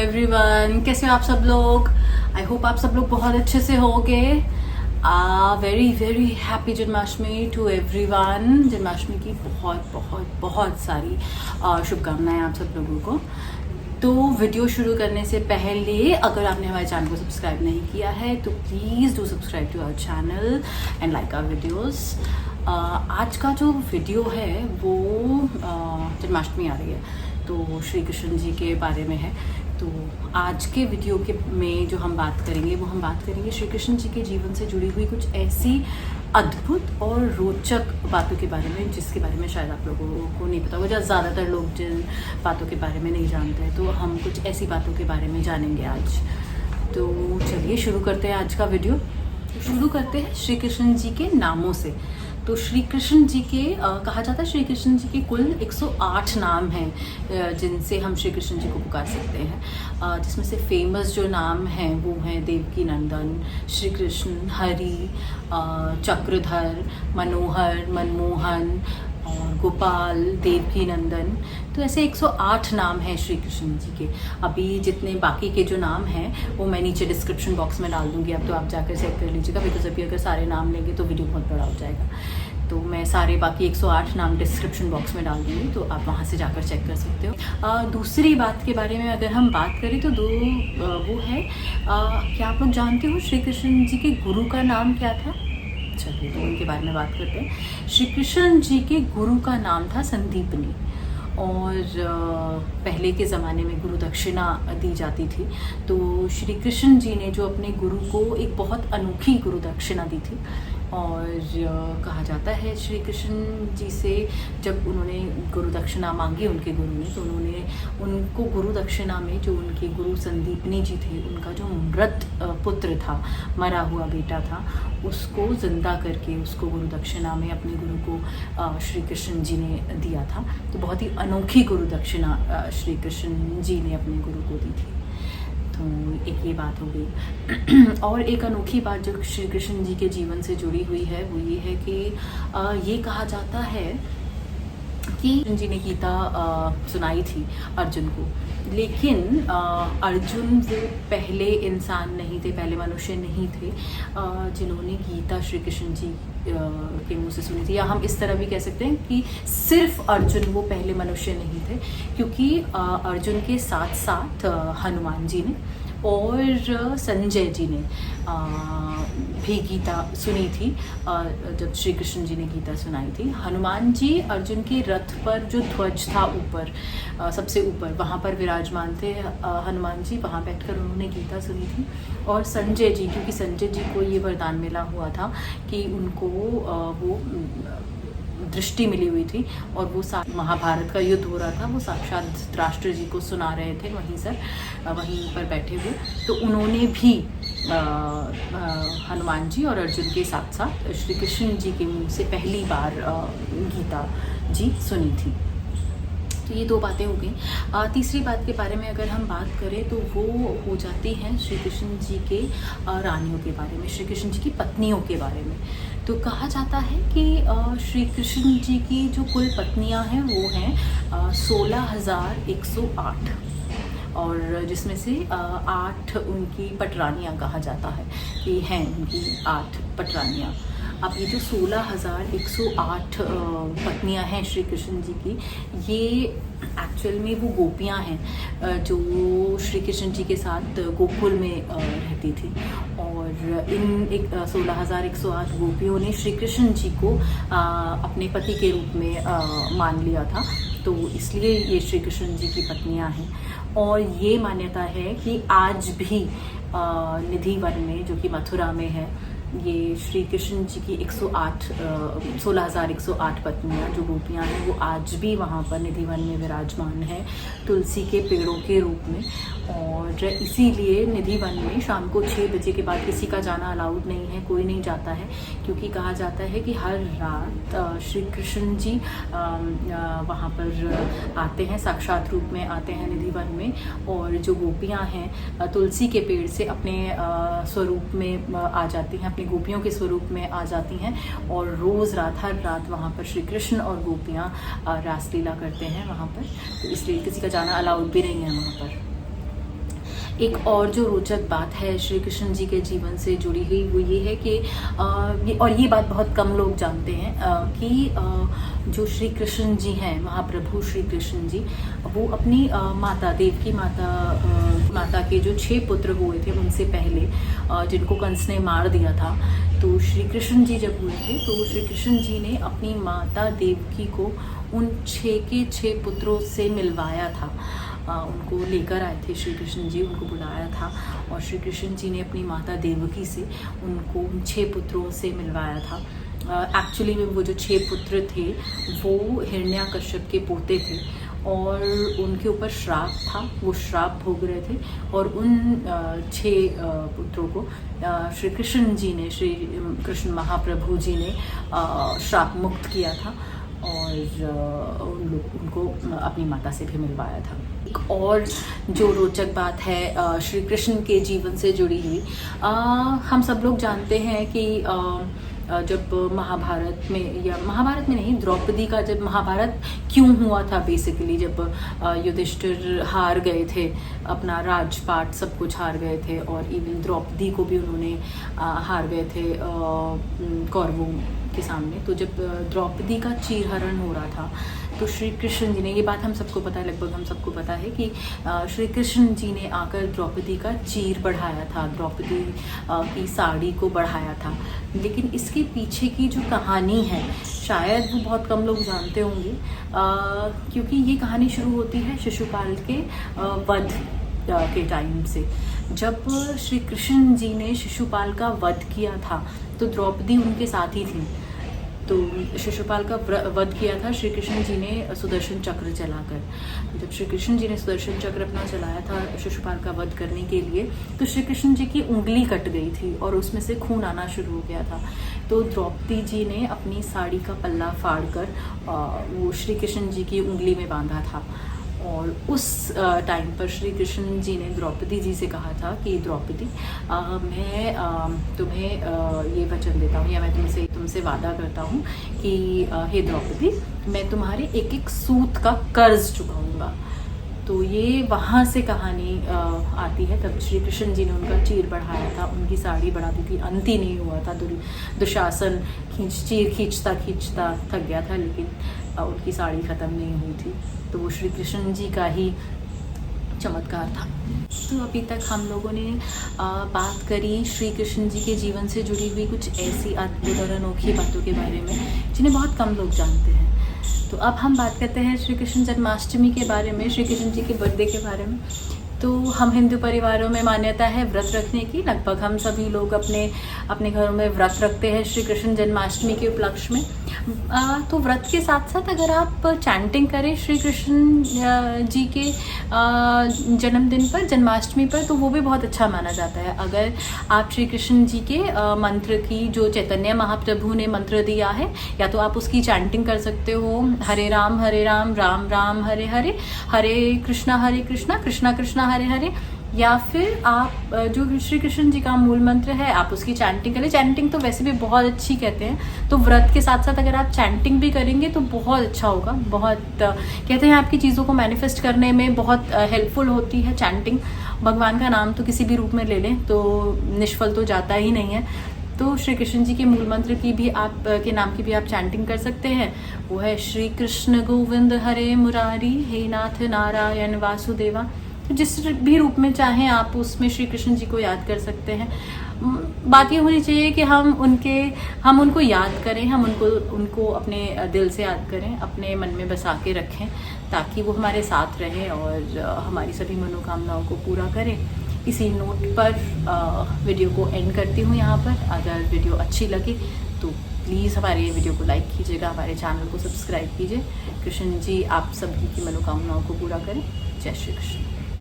Everyone, कैसे हो आप सब लोग। आई होप आप सब लोग बहुत अच्छे से होगे। Very very happy Janmashtami to everyone. Janmashtami की बहुत बहुत बहुत सारी शुभकामनाएं आप सब लोगों को। तो वीडियो शुरू करने से पहले अगर आपने हमारे चैनल को सब्सक्राइब नहीं किया है तो please do subscribe to our channel and like our videos. आज का जो वीडियो है वो जन्माष्टमी आ रही है तो श्री कृष्ण जी के बारे में है। तो आज के वीडियो के में जो हम बात करेंगे वो हम बात करेंगे श्री कृष्ण जी के जीवन से जुड़ी हुई कुछ ऐसी अद्भुत और रोचक बातों के बारे में जिसके बारे में शायद आप लोगों को नहीं पता होगा। ज़्यादातर लोग जिन बातों के बारे में नहीं जानते हैं तो हम कुछ ऐसी बातों के बारे में जानेंगे आज। तो चलिए शुरू करते हैं आज का वीडियो। शुरू करते हैं श्री कृष्ण जी के नामों से। तो श्री कृष्ण जी के कहा जाता है श्री कृष्ण जी के कुल 108 नाम हैं जिनसे हम श्री कृष्ण जी को पुकार सकते हैं। जिसमें से फेमस जो नाम हैं वो हैं देवकी नंदन, श्री कृष्ण, हरि, चक्रधर, मनोहर, मनमोहन और गोपाल, देवकी नंदन। तो ऐसे 108 नाम हैं श्री कृष्ण जी के। अभी जितने बाकी के जो नाम हैं वो मैं नीचे डिस्क्रिप्शन बॉक्स में डाल दूंगी, अब तो आप जाकर चेक कर लीजिएगा। बिकॉज अभी अगर सारे नाम लेंगे तो वीडियो बहुत बड़ा हो जाएगा। तो मैं सारे बाकी 108 नाम डिस्क्रिप्शन बॉक्स में डाल दूंगी तो आप वहाँ से जाकर चेक कर सकते हो। दूसरी बात के बारे में अगर हम बात करें तो वो है क्या आप लोग जानते हो श्री कृष्ण जी के गुरु का नाम क्या था? चलिए तो उनके बारे में बात करते हैं। श्री कृष्ण जी के गुरु का नाम था संदीपनी और पहले के ज़माने में गुरु दक्षिणा दी जाती थी। तो श्री कृष्ण जी ने जो अपने गुरु को एक बहुत अनोखी गुरु दक्षिणा दी थी और कहा जाता है श्री कृष्ण जी से जब उन्होंने गुरु दक्षिणा मांगी उनके गुरु ने तो उन्होंने उनको गुरु दक्षिणा में जो उनके गुरु संदीपनी जी थे उनका जो मृत पुत्र था, मरा हुआ बेटा था, उसको जिंदा करके उसको गुरु दक्षिणा में अपने गुरु को श्री कृष्ण जी ने दिया था। तो बहुत ही अनोखी गुरु दक्षिणा श्री कृष्ण जी ने अपने गुरु को दी थी। तो एक ये बात हो गई। और एक अनोखी बात जो श्री कृष्ण जी के जीवन से जुड़ी हुई है वो ये है कि ये कहा जाता है कि कृष्ण जी ने गीता सुनाई थी अर्जुन को, लेकिन अर्जुन वो पहले इंसान नहीं थे, पहले मनुष्य नहीं थे जिन्होंने गीता श्री कृष्ण जी के मुँह से सुनी थी। या हम इस तरह भी कह सकते हैं कि सिर्फ अर्जुन वो पहले मनुष्य नहीं थे, क्योंकि अर्जुन के साथ साथ हनुमान जी ने और संजय जी ने भी गीता सुनी थी। जब श्री कृष्ण जी ने गीता सुनाई थी, हनुमान जी अर्जुन के रथ पर जो ध्वज था ऊपर सबसे ऊपर वहाँ पर विराजमान थे हनुमान जी, वहाँ बैठकर उन्होंने गीता सुनी थी। और संजय जी, क्योंकि संजय जी को ये वरदान मिला हुआ था कि उनको वो दृष्टि मिली हुई थी और वो महाभारत का युद्ध हो रहा था, वो साक्षात धृतराष्ट्र जी को सुना रहे थे वहीं पर बैठे हुए। तो उन्होंने भी हनुमान जी और अर्जुन के साथ साथ श्री कृष्ण जी के मुँह से पहली बार गीता जी सुनी थी। तो ये दो बातें हो गई। तीसरी बात के बारे में अगर हम बात करें तो वो हो जाती हैं श्री कृष्ण जी के रानियों के बारे में, श्री कृष्ण जी की पत्नियों के बारे में। तो कहा जाता है कि श्री कृष्ण जी की जो कुल पत्नियां हैं वो हैं 16,108 और जिसमें से 8 उनकी पटरानियाँ कहा जाता है कि हैं उनकी 8 पटरानियाँ। अब ये जो 16,108 पत्नियां हैं श्री कृष्ण जी की, ये एक्चुअल में वो गोपियां हैं जो श्री कृष्ण जी के साथ गोकुल में रहती थी। और इन 16,108 गोपियों ने श्री कृष्ण जी को अपने पति के रूप में मान लिया था, तो इसलिए ये श्री कृष्ण जी की पत्नियां हैं। और ये मान्यता है कि आज भी निधि वन में जो कि मथुरा में है, ये श्री कृष्ण जी की 16,108 पत्नियां जो गोपियां हैं वो आज भी वहाँ पर निधि वन में विराजमान है तुलसी के पेड़ों के रूप में। और इसीलिए निधि वन में शाम को 6 बजे के बाद किसी का जाना अलाउड नहीं है, कोई नहीं जाता है, क्योंकि कहा जाता है कि हर रात श्री कृष्ण जी वहाँ पर आते हैं, साक्षात रूप में आते हैं निधि वन में। और जो गोपियाँ हैं तुलसी के पेड़ से अपने स्वरूप में आ जाती हैं, अपनी गोपियों के स्वरूप में आ जाती हैं और रोज़ रात हर रात वहाँ पर श्री कृष्ण और गोपियाँ रासलीला करते हैं वहाँ पर। तो इसलिए किसी का जाना अलाउड भी नहीं है वहाँ पर। एक और जो रोचक बात है श्री कृष्ण जी के जीवन से जुड़ी हुई वो ये है कि और ये बात बहुत कम लोग जानते हैं कि जो श्री कृष्ण जी हैं, महाप्रभु श्री कृष्ण जी, वो अपनी माता देवकी माता के जो 6 पुत्र हुए थे उनसे पहले, जिनको कंस ने मार दिया था, तो श्री कृष्ण जी जब हुए थे तो श्री कृष्ण जी ने अपनी माता देवकी को उन 6 के 6 पुत्रों से मिलवाया था। उनको लेकर आए थे श्री कृष्ण जी, उनको बुलाया था और श्री कृष्ण जी ने अपनी माता देवकी से उनको उन 6 पुत्रों से मिलवाया था। एक्चुअली में वो जो 6 पुत्र थे वो हिरण्याकश्यप के पोते थे और उनके ऊपर श्राप था, वो श्राप भोग रहे थे और उन 6 पुत्रों को श्री कृष्ण जी ने, श्री कृष्ण महाप्रभु जी ने श्राप मुक्त किया था और उनको अपनी माता से भी मिलवाया था। एक और जो रोचक बात है श्री कृष्ण के जीवन से जुड़ी हुई, हम सब लोग जानते हैं कि जब महाभारत में, या महाभारत में नहीं, द्रौपदी का जब महाभारत क्यों हुआ था बेसिकली, जब युधिष्ठिर हार गए थे, अपना राजपाट सब कुछ हार गए थे और इवन द्रौपदी को भी उन्होंने हार गए थे कौरवों के सामने। तो जब द्रौपदी का चीरहरण हो रहा था तो श्री कृष्ण जी ने, ये बात हम सबको पता है, लगभग हम सबको पता है कि श्री कृष्ण जी ने आकर द्रौपदी का चीर बढ़ाया था, द्रौपदी की साड़ी को बढ़ाया था। लेकिन इसके पीछे की जो कहानी है शायद वो बहुत कम लोग जानते होंगे, क्योंकि ये कहानी शुरू होती है शिशुपाल के वध के टाइम से। जब श्री कृष्ण जी ने शिशुपाल का वध किया था तो द्रौपदी उनके साथ ही थी। तो शिशुपाल का वध किया था श्री कृष्ण जी ने सुदर्शन चक्र चलाकर। जब श्री कृष्ण जी ने सुदर्शन चक्र अपना चलाया था शिशुपाल का वध करने के लिए, तो श्री कृष्ण जी की उंगली कट गई थी और उसमें से खून आना शुरू हो गया था। तो द्रौपदी जी ने अपनी साड़ी का पल्ला फाड़कर वो श्री कृष्ण जी की उंगली में बांधा था और उस टाइम पर श्री कृष्ण जी ने द्रौपदी जी से कहा था कि द्रौपदी, मैं तुम्हें ये वचन देता हूँ, या मैं तुमसे वादा करता हूँ कि हे द्रौपदी, मैं तुम्हारे एक एक सूत का कर्ज चुकाऊंगा। तो ये वहाँ से कहानी आती है। तब श्री कृष्ण जी ने उनका चीर बढ़ाया था, उनकी साड़ी बढ़ा दी थी, अंत ही नहीं हुआ था। दुशासन चीर खींचता थक गया था, लेकिन उनकी साड़ी ख़त्म नहीं हुई थी। तो वो श्री कृष्ण जी का ही चमत्कार था। तो अभी तक हम लोगों ने बात करी श्री कृष्ण जी के जीवन से जुड़ी हुई कुछ ऐसी अद्भुत और अनोखी बातों के बारे में जिन्हें बहुत कम लोग जानते हैं। तो अब हम बात करते हैं श्री कृष्ण जन्माष्टमी के बारे में, श्री कृष्ण जी के बर्थडे के बारे में। तो हम हिंदू परिवारों में मान्यता है व्रत रखने की, लगभग हम सभी लोग अपने घरों में व्रत रखते हैं श्री कृष्ण जन्माष्टमी के उपलक्ष्य में। तो व्रत के साथ साथ अगर आप चैंटिंग करें श्री कृष्ण जी के जन्मदिन पर, जन्माष्टमी पर, तो वो भी बहुत अच्छा माना जाता है। अगर आप श्री कृष्ण जी के मंत्र की, जो चैतन्य महाप्रभु ने मंत्र दिया है, या तो आप उसकी चैंटिंग कर सकते हो, हरे राम राम राम हरे हरे, हरे कृष्णा कृष्णा कृष्णा हरे हरे, या फिर आप जो श्री कृष्ण जी का मूल मंत्र है आप उसकी चैंटिंग करें। चैंटिंग तो वैसे भी बहुत अच्छी कहते हैं, तो व्रत के साथ साथ अगर आप चैंटिंग भी करेंगे तो बहुत अच्छा होगा। बहुत कहते हैं आपकी चीज़ों को मैनिफेस्ट करने में बहुत हेल्पफुल होती है चैंटिंग। भगवान का नाम तो किसी भी रूप में ले लें तो निष्फल तो जाता ही नहीं है। तो श्री कृष्ण जी के मूल मंत्र की भी के नाम की भी आप चैंटिंग कर सकते हैं। वो है श्री कृष्ण गोविंद हरे मुरारी, हे नाथ नारायण वासुदेवा। तो जिस भी रूप में चाहें आप उसमें श्री कृष्ण जी को याद कर सकते हैं। बात ये होनी चाहिए कि हम उनको याद करें, हम उनको अपने दिल से याद करें, अपने मन में बसा के रखें, ताकि वो हमारे साथ रहें और हमारी सभी मनोकामनाओं को पूरा करें। इसी नोट पर वीडियो को एंड करती हूँ यहाँ पर। अगर वीडियो अच्छी लगे तो प्लीज़ हमारे वीडियो को लाइक कीजिएगा, हमारे चैनल को सब्सक्राइब कीजिए। कृष्ण जी आप सभी की मनोकामनाओं को पूरा करें। जय श्री कृष्ण।